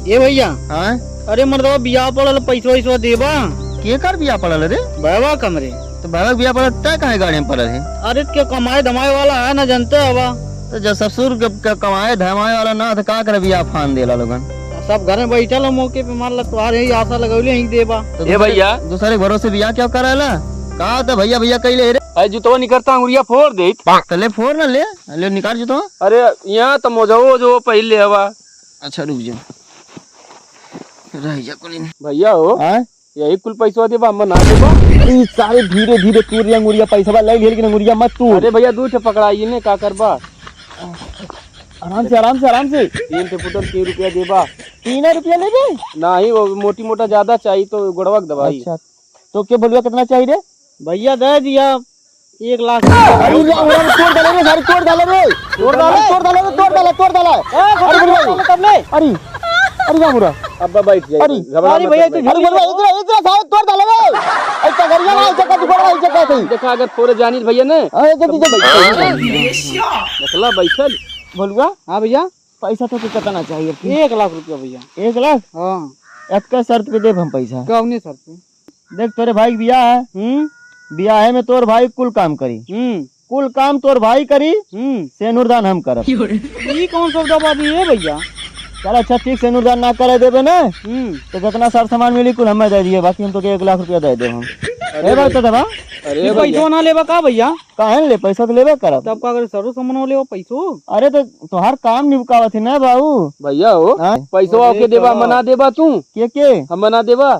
ए भैया हाँ अरे मर्दवा बियाह पड़ल पैसा वैसा देबा के कर बिया पड़ल रे? बाबा कमरे तो बाबा बिया पड़ल तय कहे गाड़ी में पड़ल है? अरे क्या कमाए धमाए वाला है ना जनता हवा। तो जब ससुर के कमाए धमाए वाला ना तो का करे बिया फान देला लोगन। सब घर में बैठल मौके पे मान ला तुम्हारे ही आशा लगौले ही देबा। तो ए भैया दूसरे भरोसे बिया क्या करेला? कहा तो भैया भैया कइले रे? अरे जुतवा निकलता अंगुरिया फोड़ दे। तो ले फोड़ ना ले निकाल जो तो। अरे यहाँ तो मोजो जो पहले हवा। अच्छा रुक जा रह जा कुलीन भैया हो हां यही कुल पैसा देबा हम ना देबा। ई सारे धीरे धीरे तूर अंगुरिया पैसा ले लेकिन अंगुरिया मत तू। अरे भैया दूठ पकड़ाइए ने का करबा। आराम से आराम से आराम से। 3 पुटर 3 रुपया देबा। 3 रुपया ले दे? नहीं वो मोटी मोटा ज्यादा चाहिए तो गुड़वक दवाई। अच्छा तो क्या बोलियो कितना चाहिए रे? भैया दे दिया 1 लाख। अरे तोड़ डाले रे सारे तोड़ डाले रे तोड़ डाले अरे अरे क्या बुरा अब बैठ जाइए। अरे अरे भैया तू अरे बोल इधर सारे तोड़ डाले रे ऐसा गरिया ना ऐसा कदी बड़ा ऐसा कहते देखा अगर थोड़े जानी भैया ने अरे जल्दी जल्दी देखला बैठल बोलुआ। हाँ भैया पैसा तो कितना चाहिए? 1 लाख रुपया भैया। 1 लाख? हाँ एक सेर्त पे देब हम पैसा। कौन सर पे? देख तोरे भाई की बियाह है, बियाह में तोर भाई कुल काम करी, कुल काम तोर भाई करी, सेनुरदान हम करब। ये कौन सा दवा दिए भैया? चल अच्छा ठीक सेनुरदान ना करे देबे ना तो जितना सार सामान मिली कुल हमें दे दिए, बाकी हम तो 1 लाख रुपया दे देब हम। ए भाई तो दबा अरे पैसो ना लेबा का भैया? काहे ले पैसा तो लेबे करब। तब का अगर सरो सामान ले पैसो? अरे तो तोहार काम निपकावत है ना बाबू। भैया हो हाँ? पैसा के देबा मना देबा तू के हम मना देबा।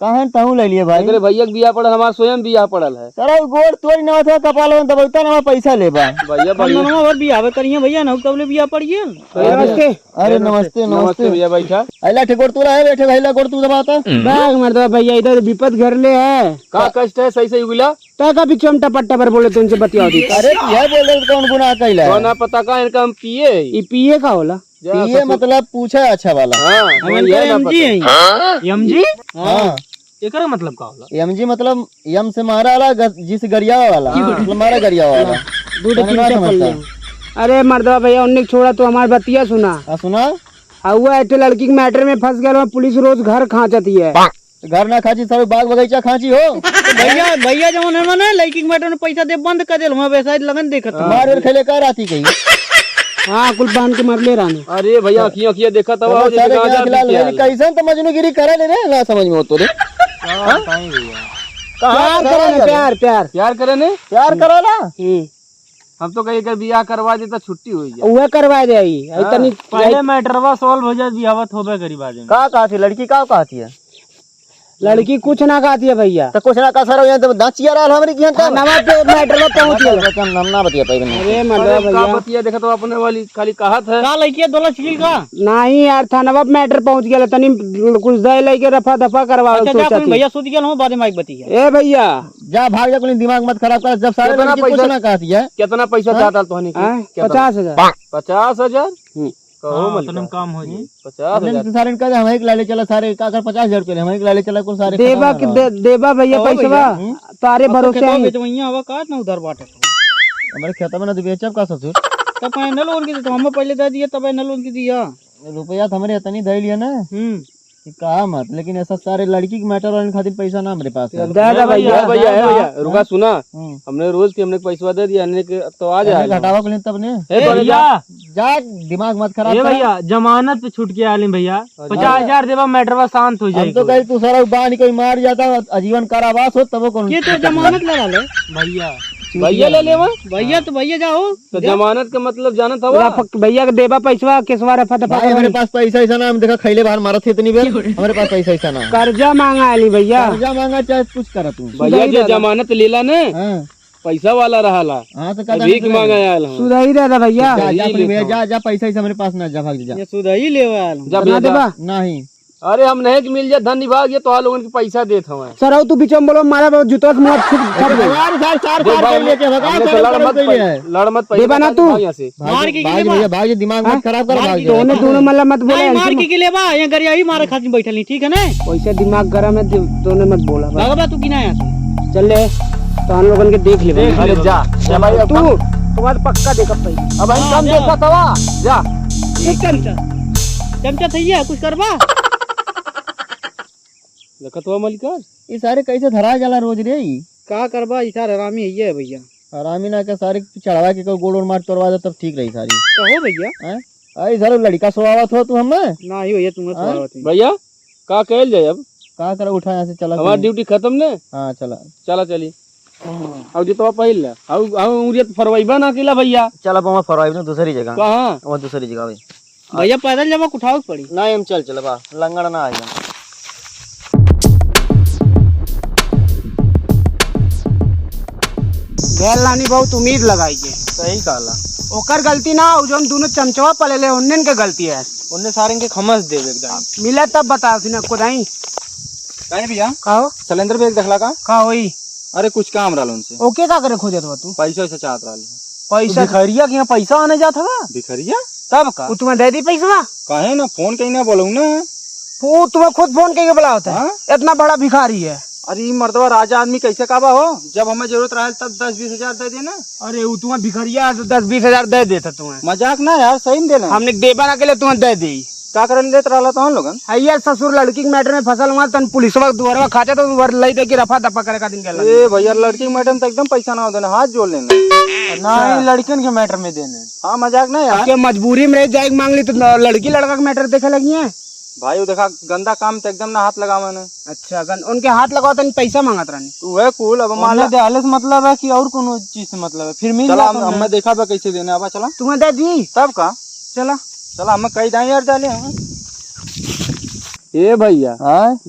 काहे तहू ले लिए भाई? अरे भैया के बियाह पड़ल हमार स्वयं बियाह पड़ल है। चलो गोड़ तोड़ ना था कपाल में दबौता ना पैसा लेबा। भैया बढ़िया हम और बियाह करिए भैया ना कब ले बियाह पड़िए। अरे नमस्ते नमस्ते भैया बैठा। अल्लाह ठेकोड़ तू रहे बैठे भैया गोड़ तू दबाता बैग मर्दवा भैया इधर विपत घर ले है का कष्ट है सही सही बोला ता का भी चमटा पट्टा पर बोले तुमसे बतिया दी। अरे यह बोल रहे कौन गुनाह कैला है? ना पता का इनका हम पिए ये पिए का होला? ये मतलब पूछा अच्छा वाला। हाँ एमजी है। एमजी हाँ एकर मतलब का होला? एमजी मतलब यम से मारा वाला जिस गरिया वाला मतलब मारा गरिया वाला। अरे मर्दवा भैया उन्हें छोड़ा तो हमारी बतिया सुना। सुना हुआ एक लड़की के मैटर में फंस गया, पुलिस रोज घर खांचती है। घर ना खाची सब बाग बगीचा खाची हो। भैया भैया जो है ना लड़की के मैटर में पैसा दे बंद कर दिल वैसा लगन देखत मार और खेले कर आती कहीं। हाँ कुल बांध के मर ले रानी। अरे भैया अखियां अखियां देखा तब कैसन तो मजनूगिरी करे ले रे ना समझ में हो तो रे। प्यार प्यार प्यार करे ने प्यार करो ना। हम तो कहीं बियाह करवा देता छुट्टी हुई जाए। वह करवा दे इतनी पहले मैटरवा सॉल्व हो जाए बियाह होबे करी बाद में। का कहती लड़की का कहती है? लड़की कुछ ना कहती है भैया। तो कुछ ना का सर यहाँ तो दाचिया रहा हमरे की यहाँ नवा पे मैटर में पहुंच गया। नाम ना बतिया पाई। अरे मर्दवा भैया बतिया देखा तो अपने वाली खाली कहत है का लड़की दौलत छिल का नहीं यार थाना मैटर पहुंच गया तनी कुछ दे लेके रफा दफा करवा। भैया सूत गया हूं बाद में माइक बतिया। ए भैया जा भाग जा कोई दिमाग मत खराब कर। जब सारे लड़की कुछ ना कहती है। कितना पैसा जाता तोहनी की? 50,000 50,000 कहो मतलब काम हो जाए। 50,000 सारे का हम एक लाले चला सारे का कर 50,000 रुपए हम एक लाले चला कुल सारे देवा देवा भैया पैसा तारे भरोसे हमारे खाता में ना बेचब का ससुर तब न लोन की तो हम पहले दे दिया तब न लोन की दिया रुपया तो हमारे इतनी दे लिया ना कहा मत। लेकिन ऐसा सारे लड़की के मैटर वाले खातिर पैसा ना हमारे पास है। भैया रुका सुना हमने रोज के हमने पैसा दे दिया तो आ जाए घटावा को तब ने जा दिमाग मत खराब कर। भैया जमानत पे छूट के आलिम भैया 50,000 देवा मैटर शांत हो जाए। तो कहीं तू सारा बांध कोई मार जाता आजीवन कारावास हो तब कौन ये तो जमानत लगा ले भैया। भैया ले ले भैया तो भैया जाओ तो जमानत का मतलब जाना था भैया का देवा पैसा किसवा रफा दफा। हमारे पास पैसा ऐसा ना हम देखा खैले बाहर मारा थे इतनी बेर हमारे पास पैसा ऐसा ना। कर्जा मांगा आली भैया कर्जा मांगा चाहे कुछ करा तू भैया जो जमानत लेला ने पैसा वाला रहा भीख मांगा आयल सुधाई रहता भैया। जा पैसा ऐसा हमारे पास ना जा भाग जा सुधाई ले देवा नहीं। अरे हम नहीं मिल जाए धन्यवाद ये तो लोगों के पैसा देते हमें। सर तू पीछे बोलो मारा जूता से लड़ मत देवा ना तू भाग दिमाग मत खराब कर। दोनों मतलब मत बोले मार के ले बा यहाँ गरिया ही मारे खातिर बैठल नहीं ठीक है ना। पैसा दिमाग गरम है दोनों मत बोला बाबा तू किना यहाँ चल ले तो हम लोगन के देख ले। अरे जा भाई तू तुम्हारा पक्का देखा पैसा अब हम कम देखा था जा एकदम चमचा थई है कुछ करबा लखतवा मलिकार ये सारे कैसे धरा जाला रोज रे ई? का करबा ई सार हरामी है भैया। आरामी ना के सारे चढ़वा के गोड़ उड़ मार तोड़वा दे तब ठीक रही सारी। कहो भैया हैं आई इधर लड़का सोवावत हो तू हमें ना ही भैया तुम्हें स्वागत है। भैया का कहल जाए अब का करे उठा यहाँ से चला हमारी ड्यूटी खत्म ने। हाँ चला चला चली अब जी तो पहिल अब फरवाइबा ना अकेला भैया। चला पा फरवाई ना दूसरी जगह। कहाँ वो दूसरी जगह भाई भैया पैदल जब उठाओ पड़ी ना हम चल बा लंगड़ ना आएगा। गैर लानी बहुत उम्मीद लगाई के सही कहला ओकर गलती ना हो जोन दोनों चमचवा पलेले उन्नन के गलती है। उनने सारे के खमस दे एकदम मिला तब बता सिना कोदाई काहे भैया कहो सिलेंडर पे एक देखला का होई। अरे कुछ काम रहल उनसे ओके का करे खोजत हो तू पैसा से चाहत रहल पैसा भिखरिया के यहाँ पैसा आने जाता था भिखरिया तब का वो तुम्हें दे दी पैसा काहे ना फोन कहीं ना बोलूं ना वो तुम्हें खुद फोन करके बुला होता है इतना बड़ा भिखारी है। अरे ये मर्दवा राजा आदमी कैसे काबा हो जब हमें जरूरत रहे तब 10-20 हजार दे देना। अरे वो तुम्हें भिखारिया तो 10-20 हजार दे देता तुम्हें मजाक ना यार सही में देना हमने देबा ना के लिए तुम्हें दे दी का कर लेते रहला तो हम लोगन भैया ससुर लड़की के मैटर में फसल हुआ तन पुलिस वक्त दुआरवा खाचा तो वर लई दे के रफा दफा करे का दिन गला। ए भैया लड़की के मैटर में तो एकदम पैसा ना हो देना हाथ जोड़ लेना ना ही लड़कियन के मैटर में देने। हाँ मजाक ना यार आपके मजबूरी में रह जाए मांग ली तो लड़की लड़का का मैटर देखे लगी है भाई वो देखा गंदा काम तो एकदम ना हाथ लगावा ने। अच्छा उनके हाथ लगाओ तो पैसा मांगत रहनी तू है कूल अब मान ले आलस मतलब है कि और कोनो चीज से मतलब है फिर मिल हम देखा बा कैसे देने आबा चला तुम्हें दे दी तब का चला चला हम कई दाई यार डाले हम ए भैया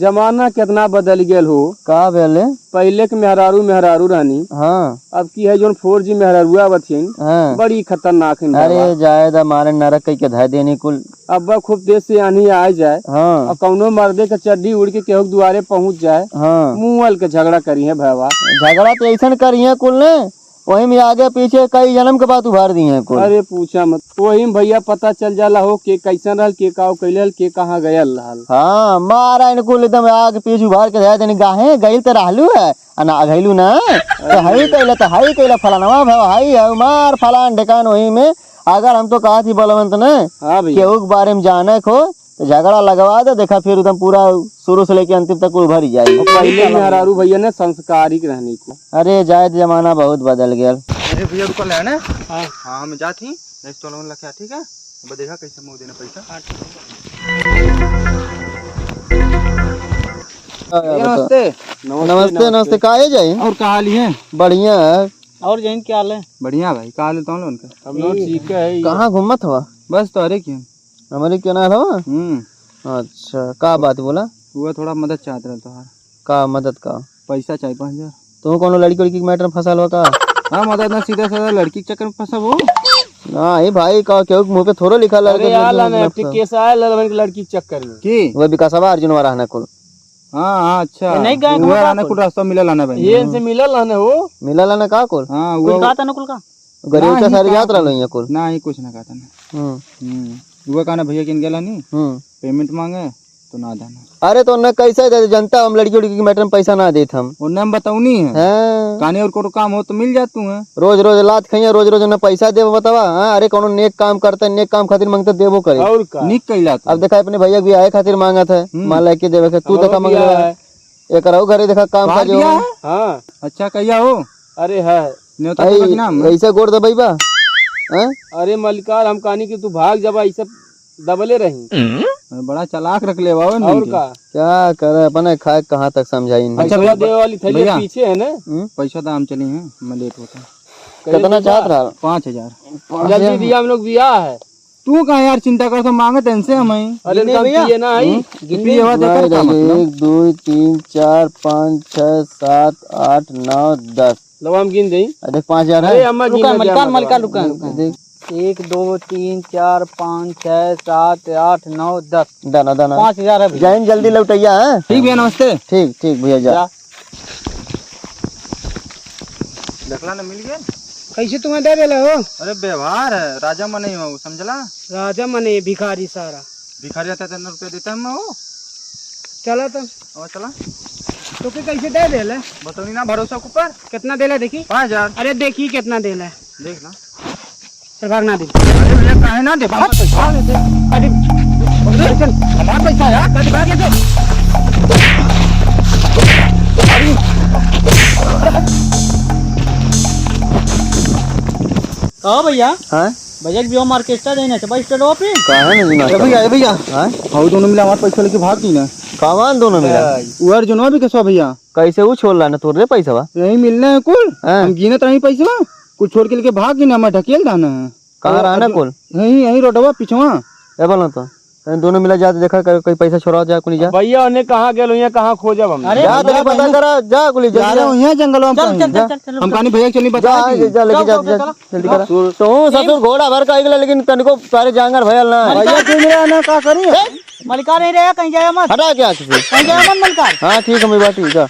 जमाना कितना बदल गया हो का बेले पहले के मेहरारू रानी। हाँ अब की है जो 4G मेहरारुआ बथिन हाँ बड़ी खतरनाक है। अरे जायदा मारे नरक कई के धाय देने कुल अब खूब देश से आनी आ जाए हाँ और कौनो मर्दे के चड्डी उड़ के केहू दुआरे पहुंच जाए हाँ मुँह के झगड़ा करी है भैया। झगड़ा तो ऐसा करिए कुल ने वही में आगे पीछे कई जन्म के बात उभार दी है कुल। अरे पूछा मत वही में भैया पता चल जाला हो के कैसन रहल के का कैल के कहाँ गया रहल। हाँ मारा इन कुल एकदम आगे पीछे उभार के देनी गाहे गइल तो रहलू है ना गइलू ना तो हई कैला फलानवा भाई है मार फलान ढकान वही में अगर हम तो कहा थी बलवंत ने हाँ भैया केहू के बारे में जाने को तो झगड़ा लगवा दे देखा फिर एकदम पूरा शुरू से लेके अंतिम तक भर ही जाएगी। पहले मेहरारू भैया ने संस्कारिक रहने को। अरे जायद जमाना बहुत बदल गया। अरे भैया रुको ले ना हाँ हाँ हम जाती नेक्स्ट तो लोन लखा ठीक है अब देखा कैसे मुंह देना पैसा। नमस्ते नमस्ते नमस्ते काहे जाई और कहा लिए बढ़िया है और जैन क्या हाल है? बढ़िया भाई कहा ले तो लोन का हम लोग ठीक है। कहाँ घूमत हुआ बस तो अरे क्यों हमारे क्या ना रहा। अच्छा का बात बोला हुआ थोड़ा मदद चाहते रहे तो का मदद का पैसा चाहिए 5,000। तुम कोनो लड़की उड़की के मैटर में फंसा हुआ का हाँ मदद ना सीधा साधा लड़की के चक्कर में फंसा वो नहीं भाई का क्यों मुंह पे थोड़ा लिखा अरे यार केस आया लड़की के चक्कर में की वो विकासवा अर्जुन वाला रहना कुल। हाँ अच्छा नहीं गए वो आने कुल रास्ता मिला लाना भाई ये इनसे मिला लाने हो मिला लाना का कुल हाँ वो कहा था नकुल का गरीब का सारी याद रहा यहाँ कुल। ना ही कुछ ना कहता ना वो कहना भैया किन गेला नहीं पेमेंट मांगे तो ना देना। अरे तो न कैसे दे जनता हम लड़की उड़की के मैटर में पैसा ना देत हम और नाम बताऊनी है कहानी और कोनो काम हो तो मिल जातू है रोज रोज लात खाइए रोज रोज न पैसा देव बतावा। अरे कोनो नेक काम करते नेक काम खातिर मांगते देवो करे और का निक कैला अब देखा अपने भैया भी आए खातिर मांगत है मान लेके देवे के तू देखा मांग एक रहो घरे देखा काम का जो हाँ अच्छा कहिया हो अरे है न्योता के नाम ऐसे गोड़ दे भैया। अरे मलिकार हम कहानी की तू भाग जब ऐसे दबले रही बड़ा चालाक रख ले बाबा और का क्या करे अपने खाए कहाँ तक समझाई नहीं। अच्छा भैया देव वाली थैली पीछे है ना पैसा तो हम चले हैं मैं लेट होता कितना चाहत रहा 5,000 जल्दी दिया हम लोग बिया है। तू कहा यार चिंता कर तो मांगे तेन से हम अरे भैया ना आई 1 2 3 4 5 6 7 8 9 10 लो हम गिन दें। देख 5,000 अरे है। अम्मा मलकान देख 1 2 3 4 5 6 7 8 9 10 दाना दाना 5,000 है। जैन जल्दी लौटैया है। ठीक भैया नमस्ते। ठीक ठीक भैया जा देखला ना मिल गया कैसे तुम्हें दे देला हो? अरे व्यवहार है राजा मन नहीं हो समझला राजा मने भिखारी सारा भिखारी आता 3 रुपया देता हम हो चला तो और चला तो के कैसे दे देला? बताओ ना भरोसा के ऊपर कितना देला देखी? 5,000 अरे देखी कितना देला देख ना चल भाग ना दे। अरे भैया काहे ना दे अरे चल हमारा पैसा यार कट भाग ये कहो भैया हाँ बजट भी हम ऑर्केस्ट्रा देना है भाई स्टैंड पे कहाँ है नहीं भैया भैया हाँ हाउ दोनों मिला हमारे पैसा लेके भाग दी ना कामान दोनों मिला वो अर्जुनवा भी कसवा भैया कैसे वो छोड़ रहा ना तोड़ रे पैसा बा यही मिलना है कुल हाँ। हम गिनत रही पैसा कुछ छोड़ के लेके भाग गई ना मैं ढकेल दाना है कहाँ रहना कुल यही यही रोडवा पिछवा ए बोला तो दोनों मिला जाते देखा कोई पैसा छोड़ा जा कुनी जा भैया उन्हें कहाँ गेलो यहाँ कहाँ खोजब हम अरे जा तेरे पता करा जा कुली जा रहे हो यहाँ जंगलों में चल चल चल चल हम कहानी भैया चली बता जा दी। जा लेके जा जल्दी करा तो ससुर घोड़ा भर का आइगला लेकिन तनिको तारे जांगर भयल ना भैया क्यों मेरा ना का करी मलिकार नहीं रहेगा कहीं जाएगा मत हटा क्या किसी कहीं जाएगा मत मलिकार हाँ ठीक है मेरी बात ठीक है